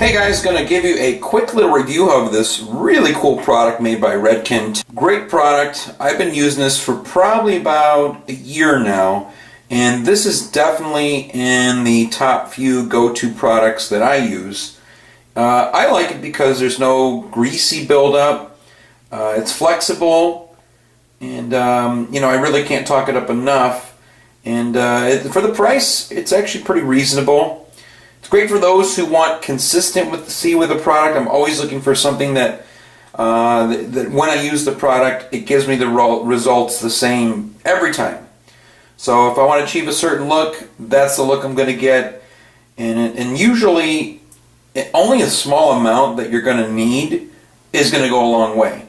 Hey guys, gonna give you a quick little review of this really cool product made by Redken. Great product. I've been using this for probably about a year now, and this is definitely in the top few go-to products that I use. I like it because there's no greasy buildup. It's flexible, and I really can't talk it up enough. And for the price, it's actually pretty reasonable. It's great for those who want consistency with the product. I'm always looking for something that when I use the product, it gives me the results the same every time. So if I want to achieve a certain look, that's the look I'm going to get. And usually, only a small amount that you're going to need is going to go a long way.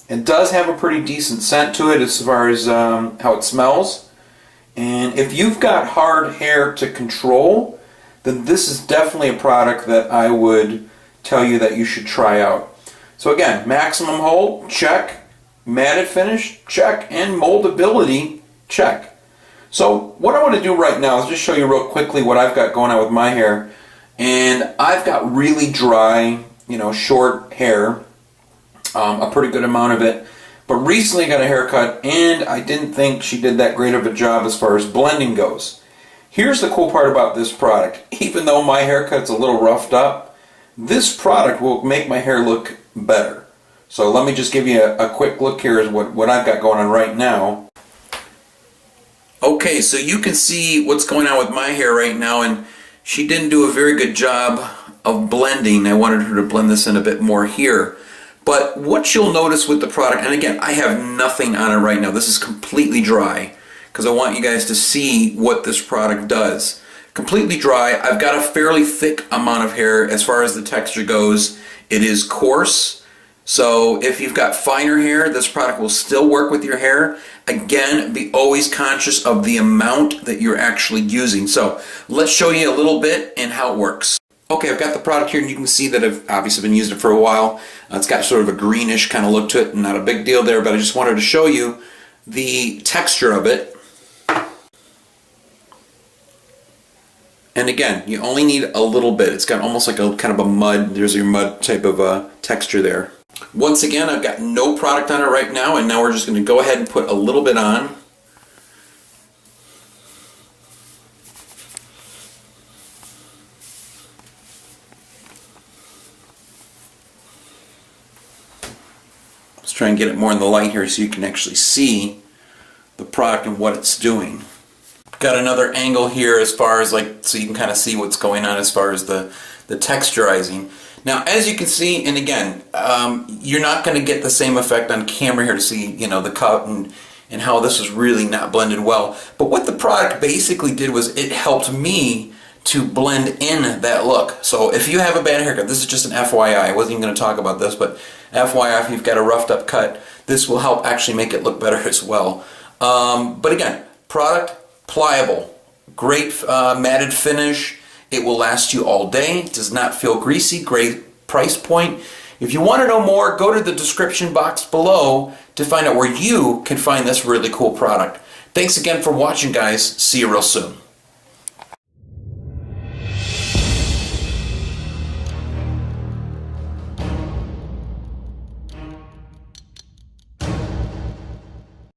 It does have a pretty decent scent to it as far as how it smells. And if you've got hard hair to control, then this is definitely a product that I would tell you that you should try out. So again, maximum hold, check. Matted finish, check. And moldability, check. So what I want to do right now is just show you real quickly what I've got going on with my hair. And I've got really dry, short hair, a pretty good amount of it. But recently got a haircut, and I didn't think she did that great of a job as far as blending goes. Here's the cool part about this product. Even though my haircut's a little roughed up, this product will make my hair look better. So let me just give you a quick look here at what I've got going on right now. Okay, so you can see what's going on with my hair right now, and she didn't do a very good job of blending. I wanted her to blend this in a bit more here. But what you'll notice with the product, and again, I have nothing on it right now. This is completely dry, because I want you guys to see what this product does. Completely dry. I've got a fairly thick amount of hair as far as the texture goes. It is coarse, so if you've got finer hair, this product will still work with your hair. Again, be always conscious of the amount that you're actually using. So let's show you a little bit and how it works. Okay, I've got the product here, and you can see that I've obviously been using it for a while. It's got sort of a greenish kind of look to it, not a big deal there, but I just wanted to show you the texture of it. And again, you only need a little bit. It's got almost like a kind of a mud. There's your mud type of texture there. Once again, I've got no product on it right now, and now we're just going to go ahead and put a little bit on. Let's try and get it more in the light here so you can actually see the product and what it's doing. Got another angle here as far as so you can kind of see what's going on as far as the texturizing. Now, as you can see, and again, you're not going to get the same effect on camera here to see, the cut and how this is really not blended well. But what the product basically did was it helped me to blend in that look. So if you have a bad haircut, this is just an FYI. I wasn't even going to talk about this, but FYI, if you've got a roughed up cut, this will help actually make it look better as well. But again, product, pliable, great matted finish. It will last you all day. It does not feel greasy. Great price point. If you want to know more, go to the description box below to find out where you can find this really cool product. Thanks again for watching, guys. See you real soon.